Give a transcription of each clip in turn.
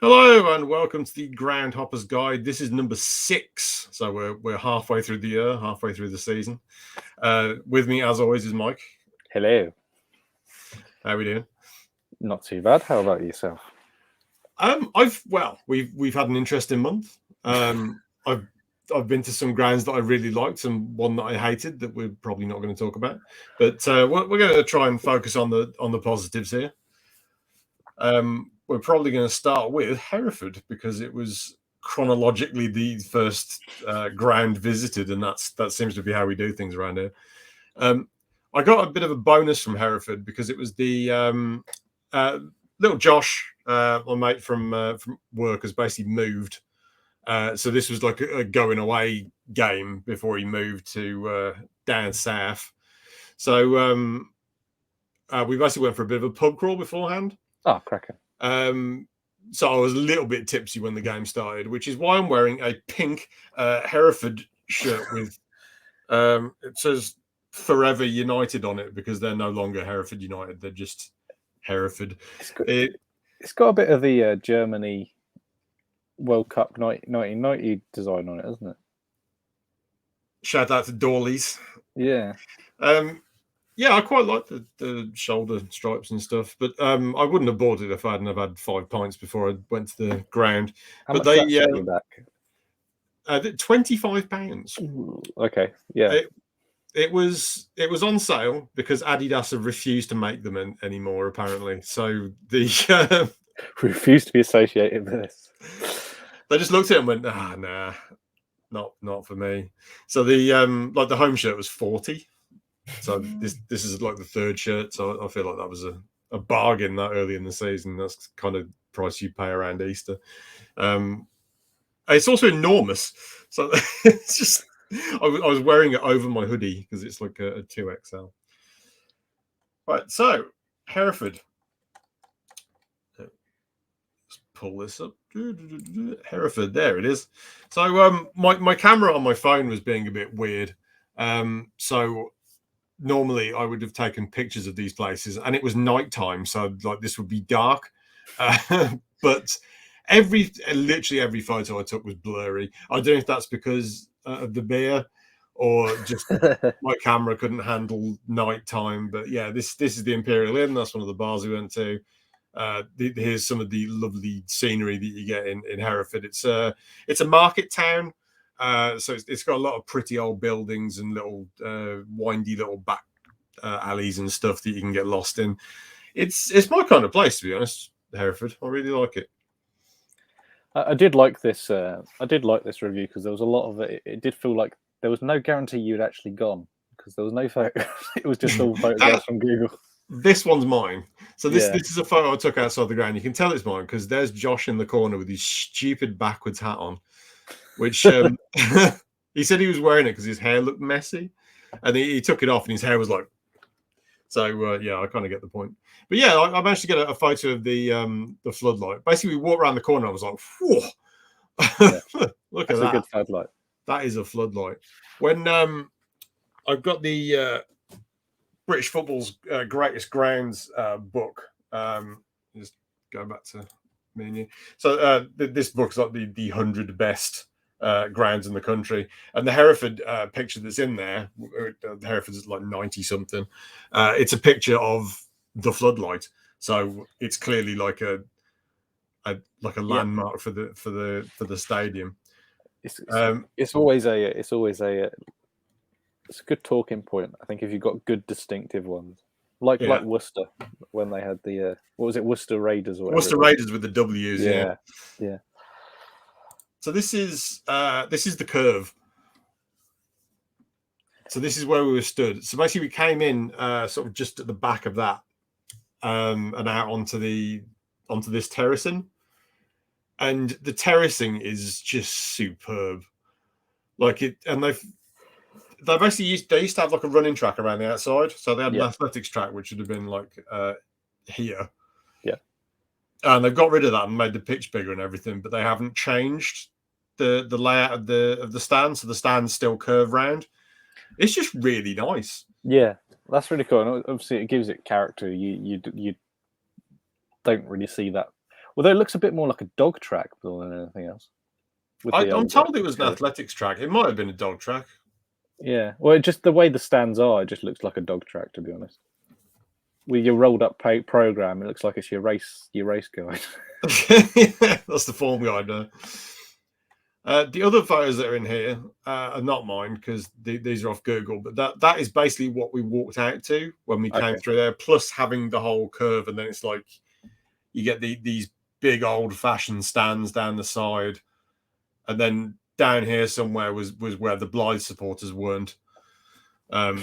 Hello and welcome to the Groundhoppers Guide. This is number 6, so we're halfway through the year, halfway through the season. With me, as always, is Mike. Hello. How are we doing? Not too bad. How about yourself? We've had an interesting month. I've been to some grounds that I really liked and one that I hated that we're probably not going to talk about. But we're going to try and focus on the positives here. We're probably going to start with Hereford because it was chronologically the first ground visited, and that seems to be how we do things around here. I got a bit of a bonus from Hereford because it was the little Josh, my mate from work, has basically moved. So this was like a going away game before he moved to down south. So we basically went for a bit of a pub crawl beforehand. Oh, cracker. So I was a little bit tipsy when the game started, which is why I'm wearing a pink Hereford shirt with it says Forever United on it because they're no longer Hereford United. They're just Hereford. It's got a bit of the Germany World Cup 1990 design on it, hasn't it? Shout out to Dawleys. Yeah. Yeah, I quite like the shoulder stripes and stuff, but I wouldn't have bought it if I hadn't have had 5 pints before I went to the ground. How but much that set you back? £25. Okay, yeah. It was on sale because Adidas have refused to make them anymore, apparently. So the refused to be associated with this. They just looked at it and went, nah, not for me. So the like the home shirt was 40. So this is like the third shirt. So I feel like that was a bargain that early in the season. That's kind of price you pay around Easter. It's also enormous. So it's just I was wearing it over my hoodie because it's like a 2XL. Right, so Hereford. Let's pull this up. Hereford, there it is. So my camera on my phone was being a bit weird. So normally I would have taken pictures of these places and it was nighttime, so like this would be dark. But literally every photo I took was blurry. I don't know if that's because of the beer or just my camera couldn't handle nighttime. But yeah, this is the Imperial Inn. That's one of the bars we went to. Here's some of the lovely scenery that you get in Hereford. It's a market town. So it's got a lot of pretty old buildings and little windy little back alleys and stuff that you can get lost in. It's my kind of place, to be honest. Hereford, I really like it. I did like this. I did like this review because there was a lot of it. It did feel like there was no guarantee you'd actually gone because there was no photos. It was just all photographs from Google. This one's mine. So this is a photo I took outside the ground. You can tell it's mine because there's Josh in the corner with his stupid backwards hat on, which he said he was wearing it because his hair looked messy, and he took it off and his hair was like. So yeah, I kind of get the point. But yeah, I managed to get a photo of the floodlight. Basically, we walked around the corner. I was like, whoa. Yeah. Look That's at that. A good floodlight. That is a floodlight. When I've got the British football's greatest grounds book. Just go back to me and you. So this book's like the 100 best grounds in the country, and the Hereford picture that's in there, Hereford's like 90 something. It's a picture of the floodlight, so it's clearly like a landmark for the stadium. It's always a good talking point. I think if you've got good distinctive ones, like Worcester when they had the what was it, Worcester Raiders or whatever. Worcester Raiders with the W's. Yeah. So this is the curve. So this is where we were stood. So basically, we came in sort of just at the back of that, and out onto this terracing, and the terracing is just superb. Like it, and they basically used to have like a running track around the outside. So they had an athletics track, which would have been like here. Yeah. And they've got rid of that and made the pitch bigger and everything, but they haven't changed the layout of the stand, so the stands still curve round. It's just really nice. Yeah, that's really cool. And obviously, it gives it character. You don't really see that. Although it looks a bit more like a dog track than anything else. I'm told it was an athletics track. It might have been a dog track. Yeah, well, just the way the stands are, it just looks like a dog track, to be honest. With your rolled up program, it looks like it's your race guide. That's the form guide. The other photos that are in here are not mine because these are off Google, but that is basically what we walked out to when we came through there. Plus having the whole curve, and then it's like you get these big old-fashioned stands down the side, and then down here somewhere was where the Blythe supporters weren't,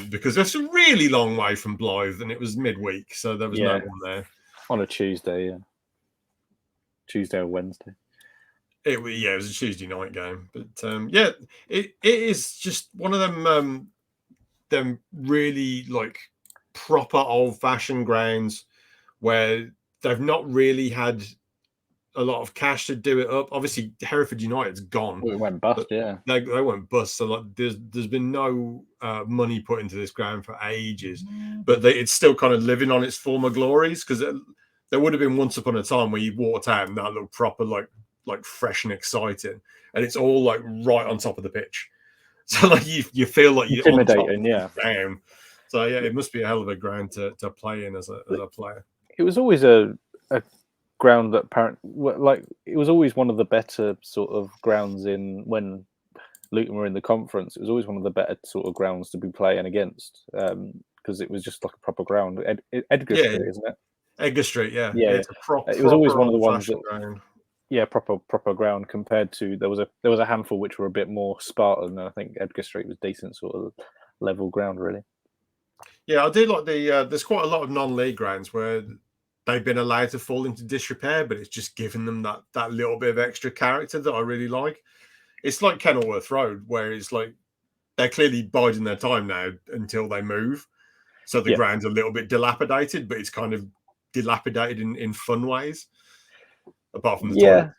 because it's a really long way from Blythe, and it was midweek, so there was no one there on a Tuesday, Tuesday or Wednesday. It was a Tuesday night game, but it is just one of them really like proper old-fashioned grounds where they've not really had a lot of cash to do it up. Obviously, Hereford United's gone. Well, it went bust, yeah. They went bust. So like, there's been no money put into this ground for ages, but it's still kind of living on its former glories, because there would have been once upon a time where you walked out and that looked proper like fresh and exciting, and it's all like right on top of the pitch. So like you feel like you're intimidating, down. So yeah, it must be a hell of a ground to play in as a player. It was always a ground that it was always one of the better sort of grounds when Luton were in the conference. It was always one of the better sort of grounds to be playing against, because it was just like a proper ground. Edgar Street, isn't it? Edgar Street, yeah. It's a proper. It was always one of the ones that ground. Yeah, proper ground compared to there was a handful which were a bit more Spartan, and I think Edgar Street was decent sort of level ground, really. Yeah, I do like there's quite a lot of non-league grounds where they've been allowed to fall into disrepair, but it's just given them that little bit of extra character that I really like. It's like Kenilworth Road, where it's like they're clearly biding their time now until they move. So the ground's a little bit dilapidated, but it's kind of dilapidated in fun ways. Apart from the toilet.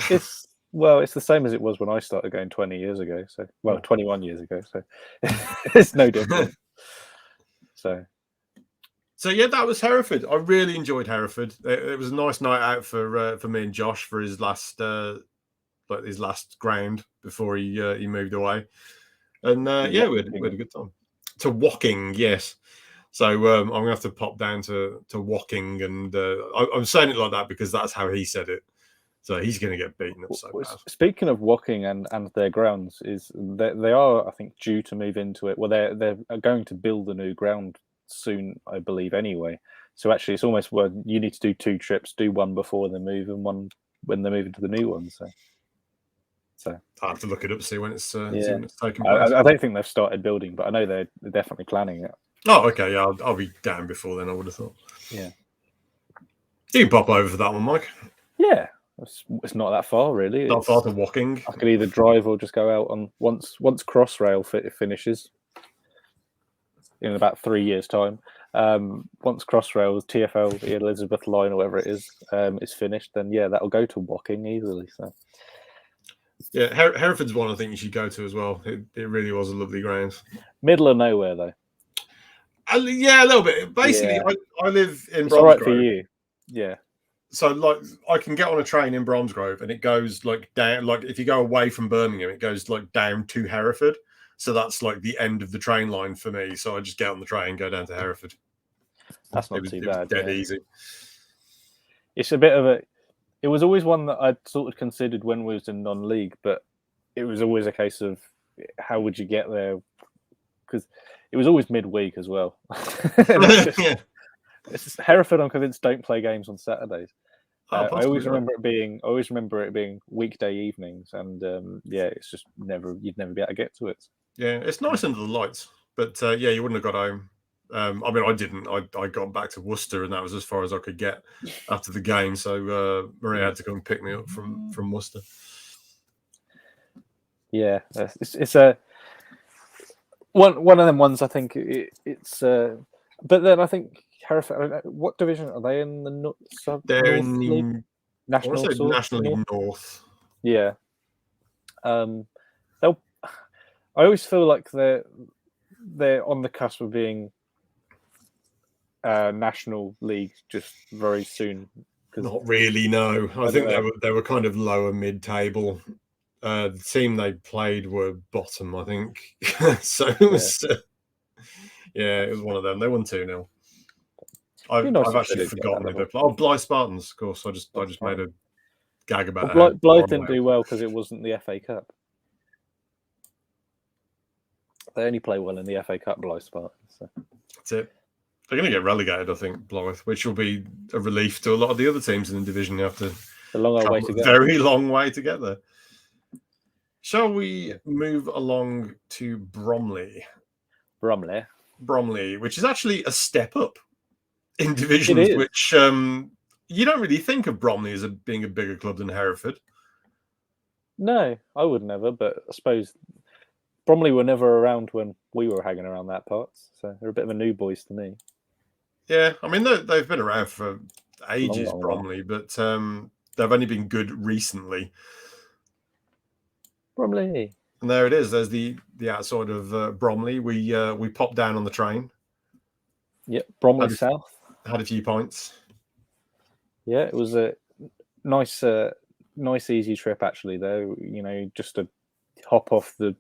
It's the same as it was when I started going 20 years ago. So 21 years ago. So it's no different. So yeah, that was Hereford. I really enjoyed Hereford. It was a nice night out for me and Josh for his last ground before he moved away. And we had a good time. To Woking, yes. So I'm gonna have to pop down to Woking, and I'm saying it like that because that's how he said it. So he's going to get beaten up so bad. Speaking of Woking and their grounds, they are, I think, due to move into it. Well, they're going to build a new ground soon, I believe. Anyway, so actually, it's almost you need to do 2 trips, do one before they move and one when they move into the new one. So I have to look it up, see when it's taking place. I don't think they've started building, but I know they're definitely planning it. Oh, okay, yeah, I'll be down before then. I would have thought. Yeah, you can pop over for that one, Mike. Yeah, it's not that far, really. Not far to Woking. I could either drive or just go out on once Crossrail finishes in about 3 years' time. Once Crossrail, TfL, the Elizabeth Line, or whatever it is finished, then that'll go to Woking easily. So. Yeah, Hereford's one I think you should go to as well. It really was a lovely ground. Middle of nowhere, though. Yeah, a little bit. Basically, I live in Bromsgrove. It's all right for you. Yeah. So, like, I can get on a train in Bromsgrove, and it goes like down. Like, if you go away from Birmingham, it goes like down to Hereford. So that's like the end of the train line for me. So I just get on the train, go down to Hereford. That's not too bad. Dead easy. It's a bit of a. It was always one that I'd sort of considered when we was in non-league, but it was always a case of how would you get there? Because it was always midweek as well. Hereford, I'm convinced, don't play games on Saturdays. I always remember it being weekday evenings, and it's just you'd never be able to get to it. Yeah, it's nice under the lights, but you wouldn't have got home. I mean, I didn't. I got back to Worcester, and that was as far as I could get after the game. So Maria had to come and pick me up from Worcester. Yeah, it's a one of them ones. I think it's. But then I think Hereford. What division are they in? They're in the National North. Yeah. I always feel like they're on the cusp of being National League just very soon. Not really, no. I think they were kind of lower mid-table. The team they played were bottom, I think. So it was, it was one of them. They won 2-0. I've actually forgotten who they played. Oh, Blythe Spartans, of course. I just made a gag about it. Blythe didn't do well because it wasn't the FA Cup. They only play well in the FA Cup, Blythe Spartans. So. That's it. They're going to get relegated, I think, Blythe, which will be a relief to a lot of the other teams in the division. You have to very long way to get there. Shall we move along to Bromley? Bromley, which is actually a step up in divisions, which you don't really think of Bromley as being a bigger club than Hereford. No, I would never, but I suppose Bromley were never around when we were hanging around that parts, so they're a bit of a new boys to me. Yeah, I mean, they've been around for ages, Bromley, but they've only been good recently. Bromley. And there it is. There's the outside of Bromley. We popped down on the train. Yep, Bromley South. Had a few pints. Yeah, it was a nice, easy trip, actually, though. You know, just to hop off the...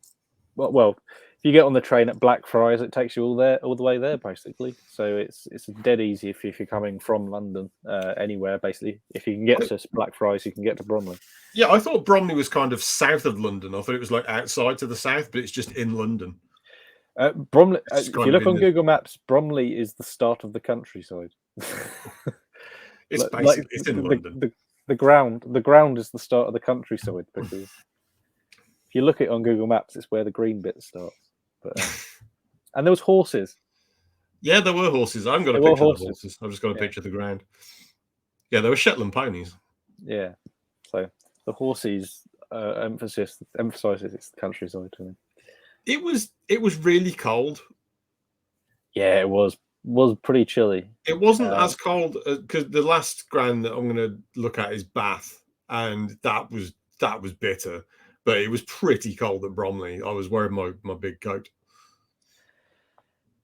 Well, if you get on the train at Blackfriars, it takes you all the way there, basically. So it's dead easy if you're coming from London, anywhere, basically. If you can get to Blackfriars, you can get to Bromley. Yeah, I thought Bromley was kind of south of London. I thought it was like outside to the south, but it's just in London. Bromley. If you look on Google Maps, Bromley is the start of the countryside. It's basically it's in London. The ground is the start of the countryside because if you look at it on Google Maps, it's where the green bit starts. But, and there was horses. Yeah, there were horses. I haven't got a picture of the horses. I've just got a picture of the ground. Yeah, there were Shetland ponies. Yeah, so the horses emphasizes its countryside to me. It was really cold. Yeah, it was pretty chilly. It wasn't as cold because the last ground that I'm going to look at is Bath, and that was bitter. But it was pretty cold at Bromley. I was wearing my big coat.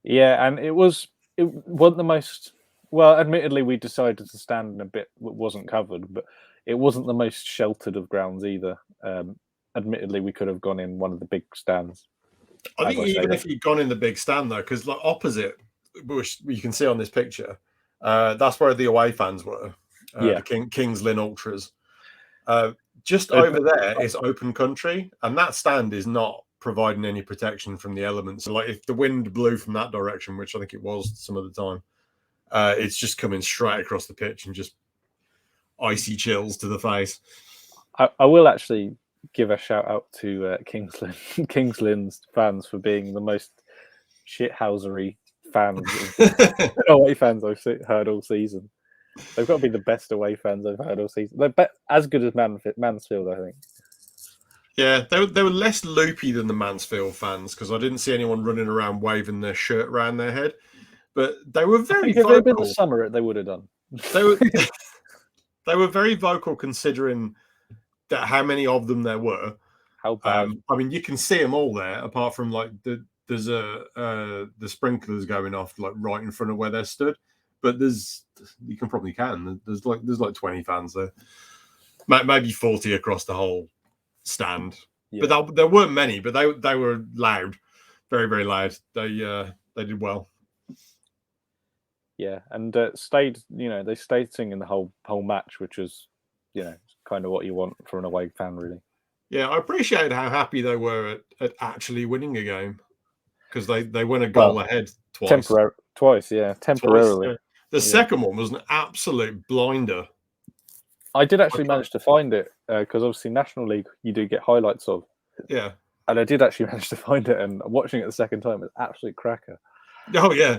Yeah, and it wasn't the most... Well, admittedly, we decided to stand in a bit that wasn't covered, but it wasn't the most sheltered of grounds either. Admittedly, we could have gone in one of the big stands. I think even if you'd gone in the big stand, though, because like opposite, which you can see on this picture, that's where the away fans were. The Kings Lynn Ultras. Just over there is open country, and that stand is not providing any protection from the elements. So, like, if the wind blew from that direction, which I think it was some of the time, it's just coming straight across the pitch and just icy chills to the face. I will actually give a shout out to Kings Lynn's fans for being the most shithousery fans, away fans I've heard all season. They've got to be the best away fans I've heard all season. They're as good as Mansfield, I think. Yeah, they were less loopy than the Mansfield fans because I didn't see anyone running around waving their shirt around their head. But they were very vocal. If it had been the summer, they would have done. They were very vocal considering that how many of them there were. How bad? I mean, you can see them all there, apart from like there's the sprinklers going off like right in front of where they're stood. But there's like 20 fans there, maybe 40 across the whole stand. Yeah. But there weren't many, but they were loud, very very loud. They did well. Yeah, and they stayed singing the whole match, which was, kind of what you want for an away fan, really. Yeah, I appreciated how happy they were at actually winning a game because they went a goal ahead twice. Temporarily. Yeah. The second one was an absolute blinder. I did actually manage to find it because obviously National League you do get highlights of. Yeah, and I did actually manage to find it, and watching it the second time was absolute cracker. Oh yeah.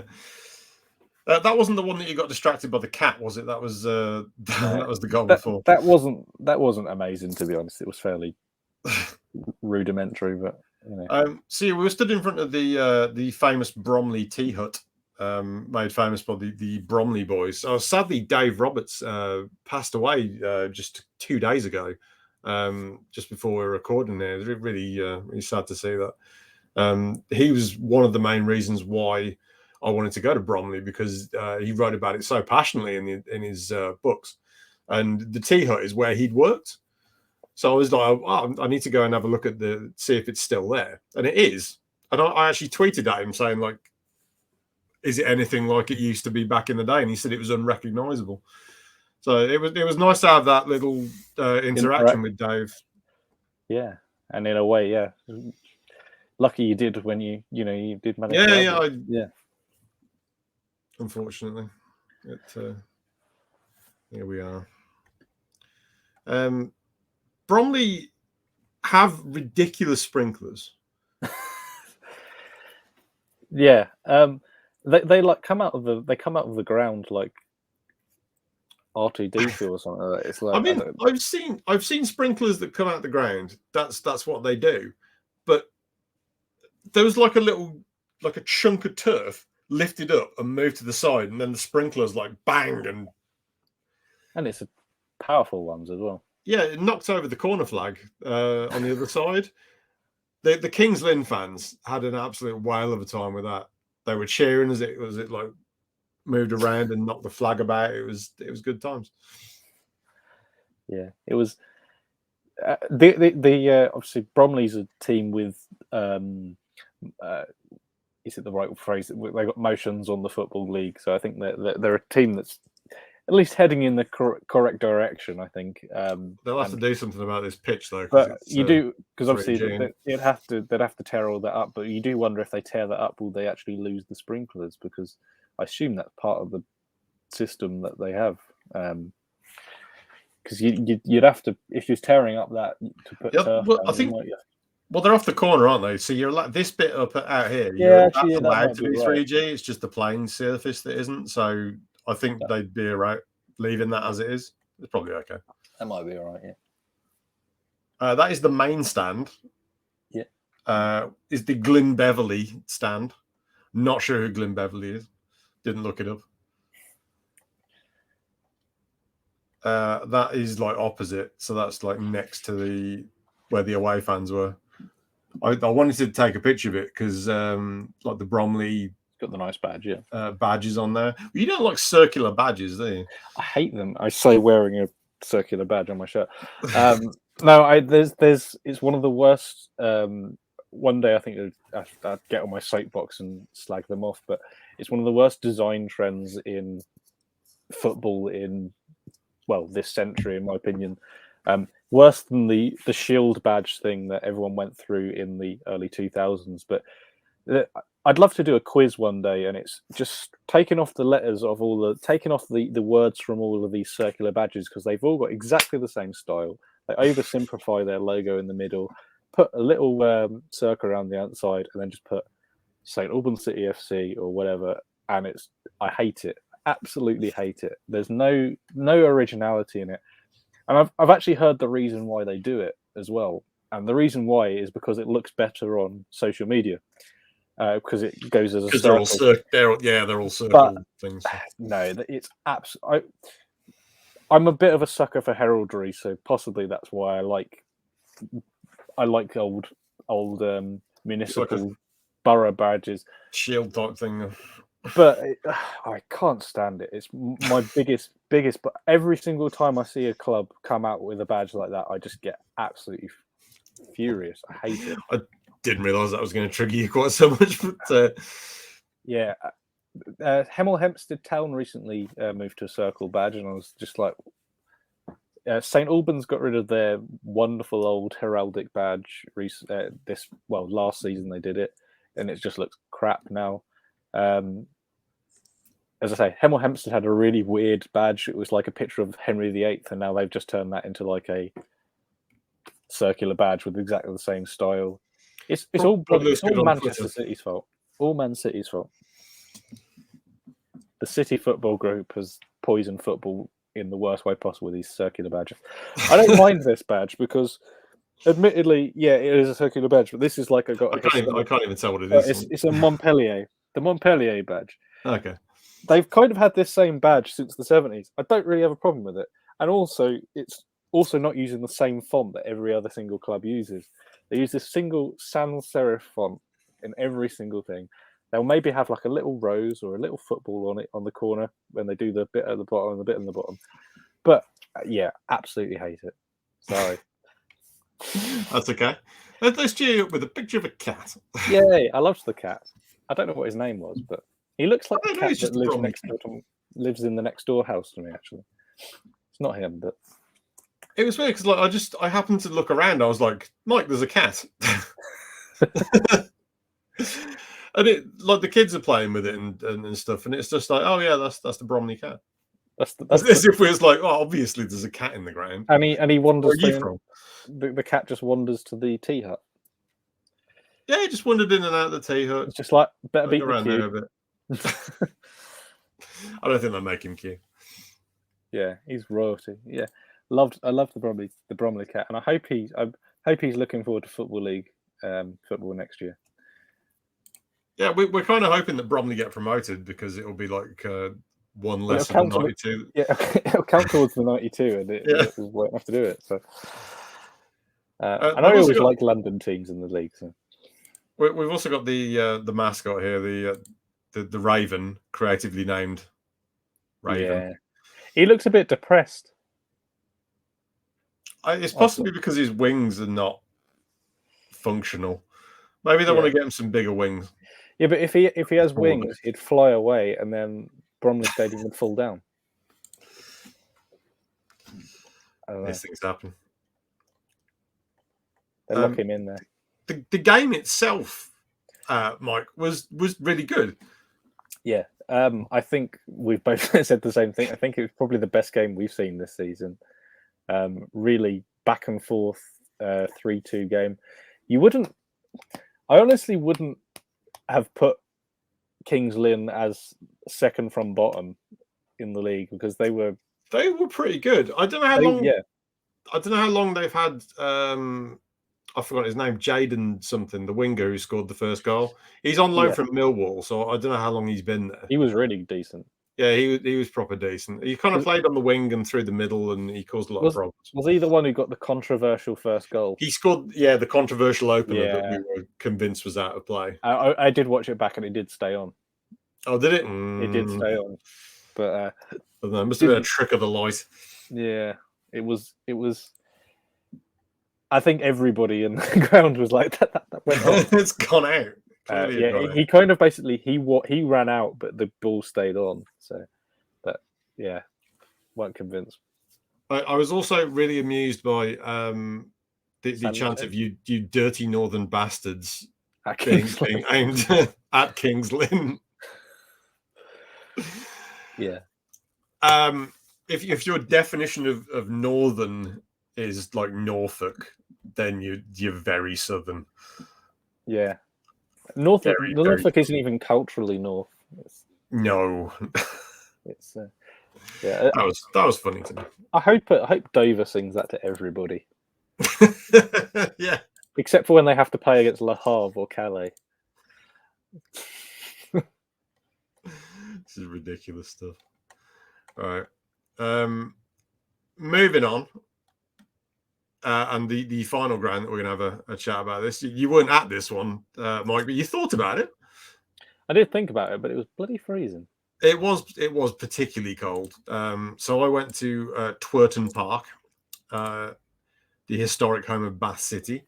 That wasn't the one that you got distracted by the cat, was it? That was that was the goal before. That wasn't amazing, to be honest. It was fairly rudimentary, but See, we were stood in front of the famous Bromley Tea Hut, made famous by the Bromley boys. Sadly, Dave Roberts passed away just 2 days ago, just before we were recording there. It's really sad to see that. He was one of the main reasons why I wanted to go to Bromley because he wrote about it so passionately in his books. and the tea hut is where he'd worked. So I was like, oh, I need to go and have a look at see if it's still there, and it is. And I actually tweeted at him saying, like, is it anything like it used to be back in the day? And he said it was unrecognizable. So it was nice to have that little interaction with Dave. Yeah, and in a way, yeah. Lucky you did when you did manage. Yeah. Unfortunately, here we are. Bromley have ridiculous sprinklers. Yeah, they like come out of the ground like R2D2 or something like that. It's like, I mean, I've seen sprinklers that come out of the ground. That's what they do, but there was like a chunk of turf lifted up and moved to the side, and then the sprinklers like bang and it's powerful ones as well. Yeah, it knocked over the corner flag on the other side. The Kings Lynn fans had an absolute whale of a time with that. They were cheering as it like moved around and knocked the flag about. It was good times. Yeah, it was. The obviously Bromley's a team with is it the right phrase? They got motions on the Football League, so I think they're a team that's at least heading in the correct direction. I think they'll have to do something about this pitch, though. But you do, because obviously they'd have to tear all that up. But you do wonder if they tear that up, will they actually lose the sprinklers? Because I assume that's part of the system that they have. Because you'd have to, if you're tearing up that to put turf down, I think. Well, they're off the corner, aren't they? So you're like this bit up out here. That's allowed to be 3G. It's just the playing surface that isn't. So I think they'd be all right leaving that as it is. It's probably okay. That might be all right. Yeah. That is the main stand. Yeah. Is the Glyn Beverley stand? Not sure who Glyn Beverley is. Didn't look it up. That is like opposite. So that's like next to where the away fans were. I wanted to take a picture of it because like the Bromley got the nice badge, badges on there. You don't like circular badges, do you? I hate them. I say wearing a circular badge on my shirt. No, there's it's one of the worst. One day I think I'd get on my soapbox and slag them off, but it's one of the worst design trends in football in this century, in my opinion. Worse than the shield badge thing that everyone went through in the early 2000s. But I'd love to do a quiz one day, and it's just taking off the letters of taking off the words from all of these circular badges, because they've all got exactly the same style. They oversimplify their logo in the middle, put a little circle around the outside, and then just put St. Albans City FC or whatever. And I hate it. Absolutely hate it. There's no originality in it. And I've actually heard the reason why they do it as well. And the reason why is because it looks better on social media. Because it goes as a circle. They're all circle things. No, it's absolutely. I'm a bit of a sucker for heraldry, so possibly that's why I like old municipal borough badges, shield type thing. But I can't stand it. It's my biggest. But every single time I see a club come out with a badge like that, I just get absolutely furious. I hate it. I didn't realise that was going to trigger you quite so much. But yeah, Hemel Hempstead Town recently moved to a circle badge, and I was just like, St. Albans got rid of their wonderful old heraldic badge last season they did it, and it just looks crap now. As I say, Hemel Hempstead had a really weird badge. It was like a picture of Henry VIII, and now they've just turned that into like a circular badge with exactly the same style. It's all Manchester City's fault. All Man City's fault. The City Football Group has poisoned football in the worst way possible with these circular badges. I don't mind this badge because, admittedly, yeah, it is a circular badge, but this is like I can't even tell what it is. It's a Montpellier, the Montpellier badge. Okay. They've kind of had this same badge since the 70s. I don't really have a problem with it. And also, it's also not using the same font that every other single club uses. They use this single sans serif font in every single thing. They'll maybe have like a little rose or a little football on it on the corner when they do the bit at the bottom and the bit on the bottom. But Yeah, absolutely hate it. Sorry. That's okay. Let's cheer you up with a picture of a cat. Yay! I loved the cat. I don't know what his name was, but he looks like the cat that lives in the next door house to me. Actually, it's not him, but it was weird because I happened to look around. I was like, Mike, there's a cat. And the kids are playing with it and stuff, and it's just like, oh yeah, that's the Bromley cat. That's as if it was like, oh, obviously there's a cat in the ground. And he wanders. The cat just wanders to the tea hut. Yeah, he just wandered in and out of the tea hut. It's just like better beat the queue. A bit. I don't think they'll make him queue. Yeah, he's royalty. Yeah, I love the Bromley cat, and I hope he's looking forward to Football League football next year. Yeah, we're kind of hoping that Bromley get promoted because it'll be like one less than 92. It'll count towards the 92, and it won't have to do it. So, and I always like London teams in the league. So we've also got the mascot here, the Raven, creatively named Raven. Yeah, he looks a bit depressed. It's possibly because his wings are not functional. Maybe they want to get him some bigger wings. Yeah, but if he has wings, he'd fly away, and then Bromley Stadium would fall down. These things happen. They lock him in there. The game itself, Mike, was really good. Yeah, I think we've both said the same thing. I think it was probably the best game we've seen this season. Really back and forth, 3-2 game. I honestly wouldn't have put Kings Lynn as second from bottom in the league because they were pretty good. I don't know how long. Yeah, I don't know how long they've had. I forgot his name, Jaden something, the winger who scored the first goal. He's on loan from Millwall, so I don't know how long he's been there. He was really decent. Yeah, he was proper decent. He kind of played on the wing and through the middle, and he caused a lot of problems. Was he the one who got the controversial first goal? He scored, the controversial opener that we were convinced was out of play. I did watch it back, and it did stay on. Oh, did it? It did stay on, but I don't know, it must have been a trick of the light. Yeah, it was. I think everybody in the ground was like that went on. It's gone out. He kind of basically he ran out, but the ball stayed on. So, but yeah, weren't convinced. I was also really amused by the chant of you dirty northern bastards being aimed at Kings Lynn. Yeah. If your definition of northern is like Norfolk, then you're very southern. Yeah. Norfolk isn't even culturally north. No. It's yeah. That was funny to me. I hope Dover sings that to everybody. Yeah. Except for when they have to play against Le Havre or Calais. This is ridiculous stuff. All right. Moving on. And the final ground that we're going to have a chat about this. You weren't at this one, Mike, but you thought about it. I did think about it, but it was bloody freezing. It was particularly cold. So I went to Twerton Park, the historic home of Bath City.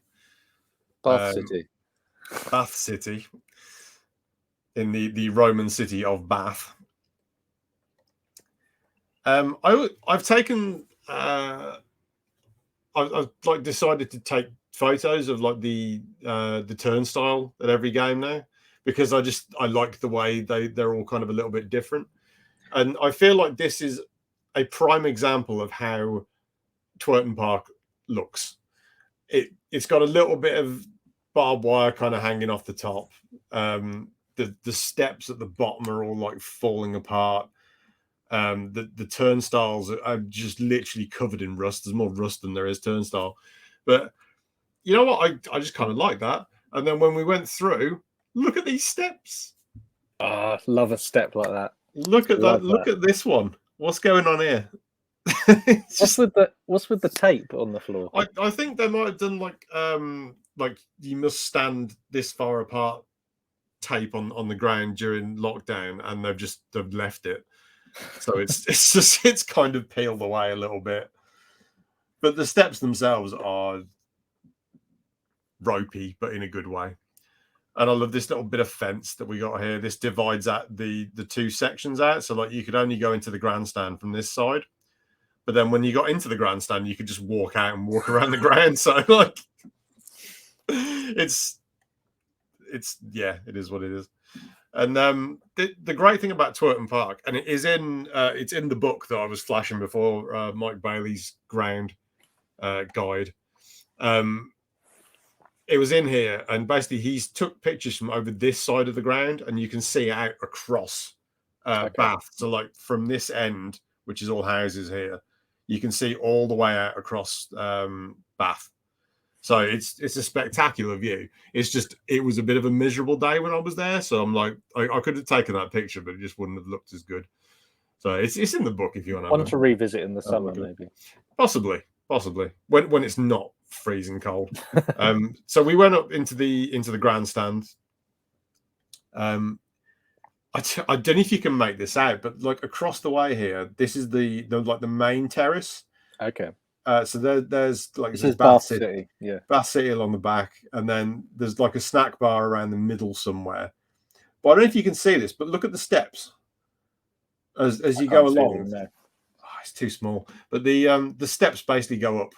Bath City. In the Roman city of Bath. I've taken. I've like decided to take photos of like the turnstile at every game now because I like the way they're all kind of a little bit different, and I feel like this is a prime example of how Twerton Park looks. It's got a little bit of barbed wire kind of hanging off the top. The steps at the bottom are all like falling apart. The turnstiles are just literally covered in rust. There's more rust than there is turnstile. But you know what? I just kind of like that. And then when we went through, look at these steps. I love a step like that. Look at that. Look at this one. What's going on here? What's with the tape on the floor? I think they might have done like you must stand this far apart tape on the ground during lockdown, and they've left it. So it's kind of peeled away a little bit. But the steps themselves are ropey, but in a good way. And I love this little bit of fence that we got here. This divides out the two sections out. So like you could only go into the grandstand from this side. But then when you got into the grandstand, you could just walk out and walk around the ground. So like it's yeah, it is what it is. And the great thing about Twerton Park, and it is in it's in the book that I was flashing before, Mike Bailey's ground guide. It was in here, and basically he's took pictures from over this side of the ground, and you can see out across Bath. So like from this end, which is all houses here, you can see all the way out across Bath. So it's a spectacular view. It's just it was a bit of a miserable day when I was there, so I'm like I could have taken that picture, but it just wouldn't have looked as good. So it's in the book if you want to revisit in the summer, maybe. Possibly when it's not freezing cold. So we went up into the grandstand. I don't know if you can make this out, but like across the way here, this is the main terrace. Okay. So there's like this is Bath City, yeah, Bath City along the back, and then there's like a snack bar around the middle somewhere. But I don't know if you can see this, but look at the steps as you go along. It's too small, but the steps basically go up.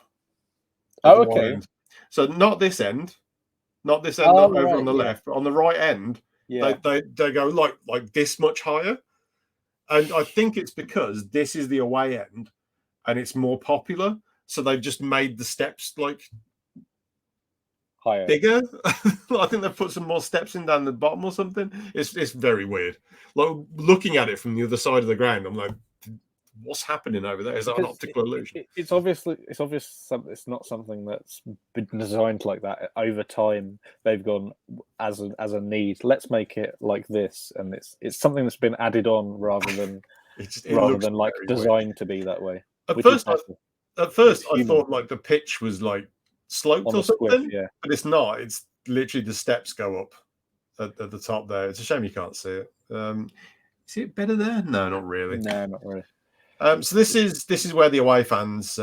Oh, okay. So not this end, not over right, on the left, but on the right end, they go like this much higher. And I think it's because this is the away end, and it's more popular. So they've just made the steps like higher, bigger. I think they've put some more steps in down the bottom or something. It's very weird. Like looking at it from the other side of the ground, I'm like, what's happening over there? Is that an optical illusion? It's obvious. It's not something that's been designed like that. Over time, they've gone as a need. Let's make it like this, and it's something that's been added on rather than like designed weird to be that way. At first, I thought like the pitch was like sloped or something, but it's not. It's literally the steps go up at the top there. It's a shame you can't see it. See it better there? No, not really. No, not really. So this is where the away fans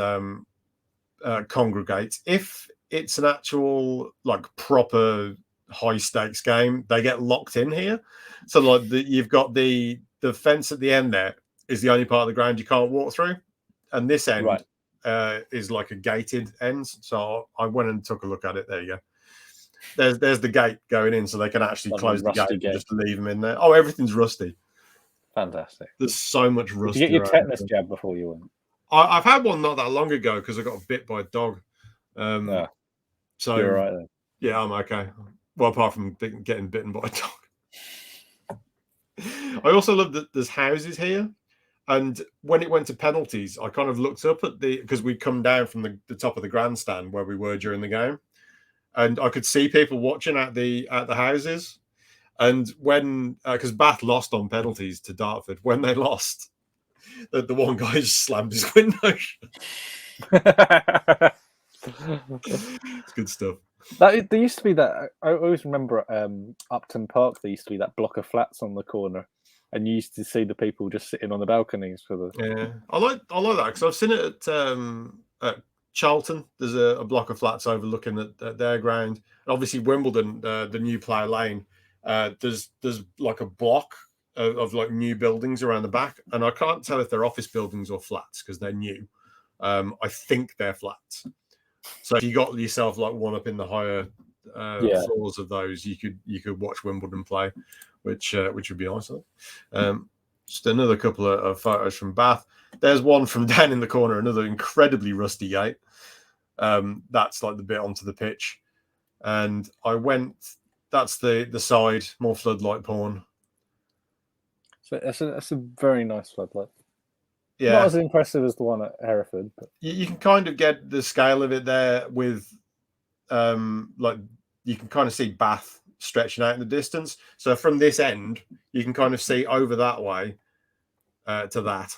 congregate. If it's an actual like proper high stakes game, they get locked in here. So like you've got the fence at the end there is the only part of the ground you can't walk through, and this end is like a gated end. So I went and took a look at it. There you go. There's the gate going in, so they can actually close the gate and just leave them in there. Oh, everything's rusty. Fantastic. There's so much rust. Did you get your tetanus jab before you went? I've had one not that long ago because I got bit by a dog. So you're right then. Yeah, I'm okay. Well, apart from getting bitten by a dog. I also love that there's houses here. And when it went to penalties, I kind of looked up at because we'd come down from the top of the grandstand where we were during the game. And I could see people watching at the houses. And when, because Bath lost on penalties to Dartford, when they lost, the one guy just slammed his window. It's good stuff. There used to be that. I always remember at Upton Park, there used to be that block of flats on the corner, and you used to see the people just sitting on the balconies for the. Yeah, I like that because I've seen it at Charlton. There's a block of flats overlooking at their ground. And obviously Wimbledon, the new Plough Lane. There's like a block of like new buildings around the back, and I can't tell if they're office buildings or flats because they're new. I think they're flats. So if you got yourself like one up in the higher floors of those, you could watch Wimbledon play, which would be nice. Just another couple of photos from Bath. There's one from down in the corner, another incredibly rusty gate. That's like the bit onto the pitch, and I went. That's the side, more floodlight porn. So that's a very nice floodlight. Yeah, not as impressive as the one at Hereford, but you can kind of get the scale of it there with, like you can kind of see Bath stretching out in the distance. So from this end, you can kind of see over that way to that.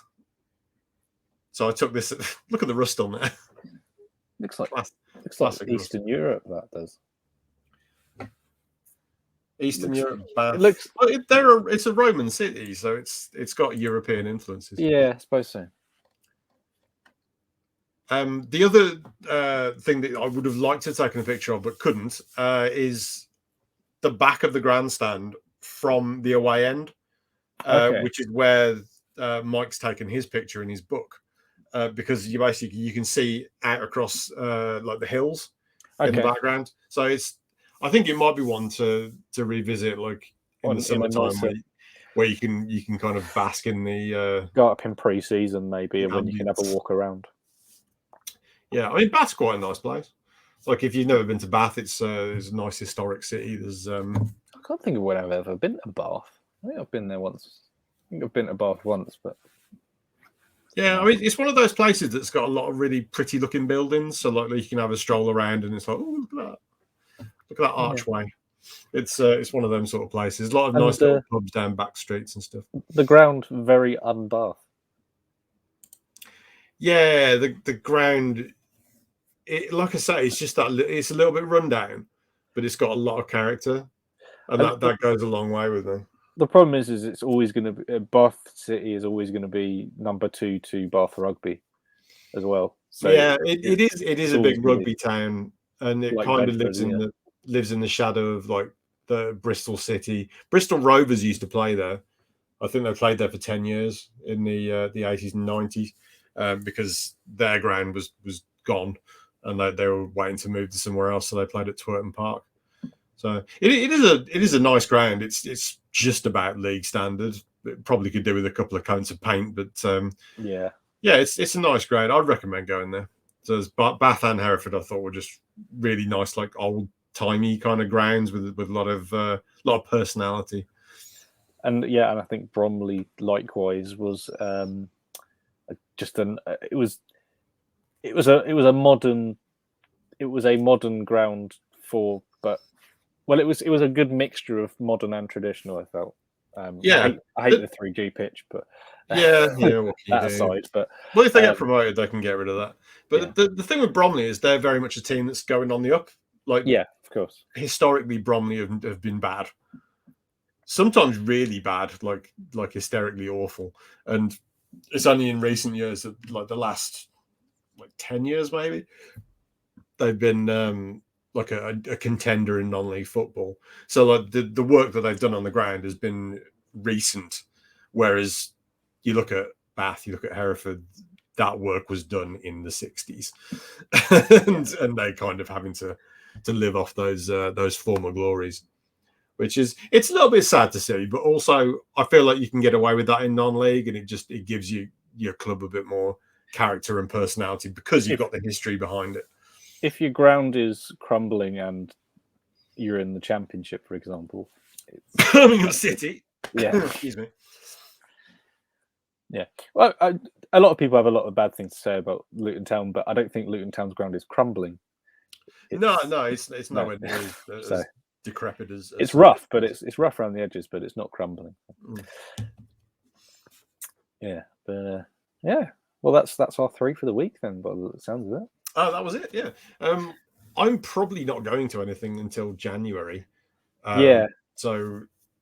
So I took this. Look at the rust on there. Looks like Eastern Europe. That does. Eastern Europe, Bath. It's a Roman city, so it's got European influences. Yeah, I suppose so. The other thing that I would have liked to have taken a picture of but couldn't is the back of the grandstand from the away end, which is where Mike's taken his picture in his book, because you can see out across like the hills in the background. So I think it might be one to revisit, like in the summertime, where you can kind of bask in the go up in pre-season maybe, and when you can have a walk around. Yeah, I mean Bath's quite a nice place. Like if you've never been to Bath, it's a nice historic city. There's I can't think of when I've ever been to Bath. I think I've been there once. I think I've been to Bath once, but yeah, I mean it's one of those places that's got a lot of really pretty looking buildings. So like you can have a stroll around, and it's like, oh, look at that archway. It's one of them sort of places. A lot of nice little pubs down back streets and stuff. The ground very un-Bath. Yeah, the ground. Like I say, it's just that it's a little bit run down, but it's got a lot of character, and that goes a long way with me. The problem is it's always going to be Bath City is always going to be number 2 to Bath Rugby, as well. So yeah, it is a big rugby town, and it like kind of lives in the shadow of like the Bristol City. Bristol Rovers used to play there. I think they played there for 10 years in the 80s and 90s, because their ground was gone, and they were waiting to move to somewhere else, so they played at Twerton Park. So it is a nice ground. It's just about league standard. It probably could do with a couple of coats of paint, but yeah, it's a nice ground. I'd recommend going there. So Bath and Hereford, I thought were just really nice, like old timey kind of grounds with a lot of personality. And I think Bromley likewise was it was a modern ground for, but well, it was a good mixture of modern and traditional, I felt. I hate the 3G pitch, but that aside, but well, if they get promoted, they can get rid of that. But the thing with Bromley is they're very much a team that's going on the up. Like, yeah, of course. Historically, Bromley have been bad. Sometimes really bad, like hysterically awful. And it's only in recent years, that, like the last 10 years maybe, they've been like a contender in non-league football. So like the work that they've done on the ground has been recent, whereas you look at Bath, you look at Hereford, that work was done in the 60s, and they kind of having to live off those former glories, which it's a little bit sad to see, but also I feel like you can get away with that in non-league, and it gives your club a bit more character and personality because you've got the history behind it. If your ground is crumbling and you're in the Championship, for example, Birmingham City, excuse me. Yeah, well, a lot of people have a lot of bad things to say about Luton Town, but I don't think Luton Town's ground is crumbling. No, it's nowhere near as decrepit as it's rough, but it's rough around the edges, but it's not crumbling. Yeah, but well, that's our 3 for the week then. By the sounds of it. Oh, that was it. Yeah, I'm probably not going to anything until January. So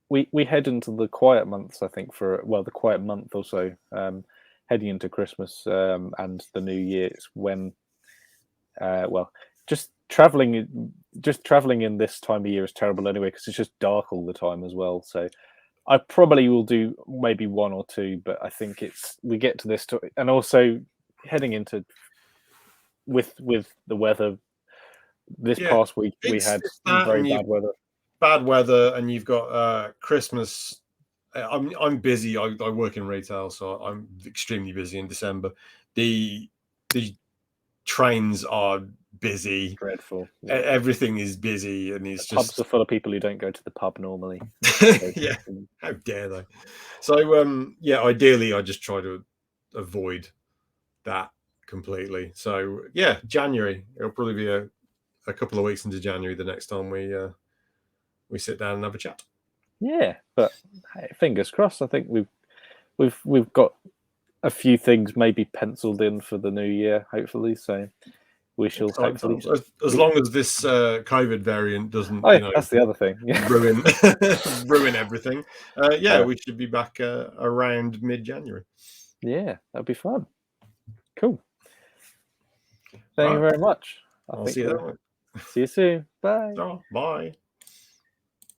we head into the quiet months, I think, the quiet month or so, heading into Christmas and the New Year. It's when, just traveling in this time of year is terrible anyway, because it's just dark all the time as well. So I probably will do maybe 1 or 2, but I think we get to this and also heading into with the weather. This past week we had very bad weather, and you've got Christmas. I'm busy. I work in retail, so I'm extremely busy in December. The trains are busy. Dreadful. Everything is busy, and it's just pubs are full of people who don't go to the pub normally. Yeah, how dare they? So ideally I just try to avoid that completely. So January, it'll probably be a couple of weeks into January the next time we sit down and have a chat. Yeah, but hey, fingers crossed. I think we've got a few things maybe penciled in for the new year, hopefully. So we shall hopefully, as long as this COVID variant doesn't, that's the other thing, ruin everything. We should be back around mid-January. Yeah, that'd be fun. Cool. Thank you very much. I'll see you then. See you soon. Bye. Oh, bye.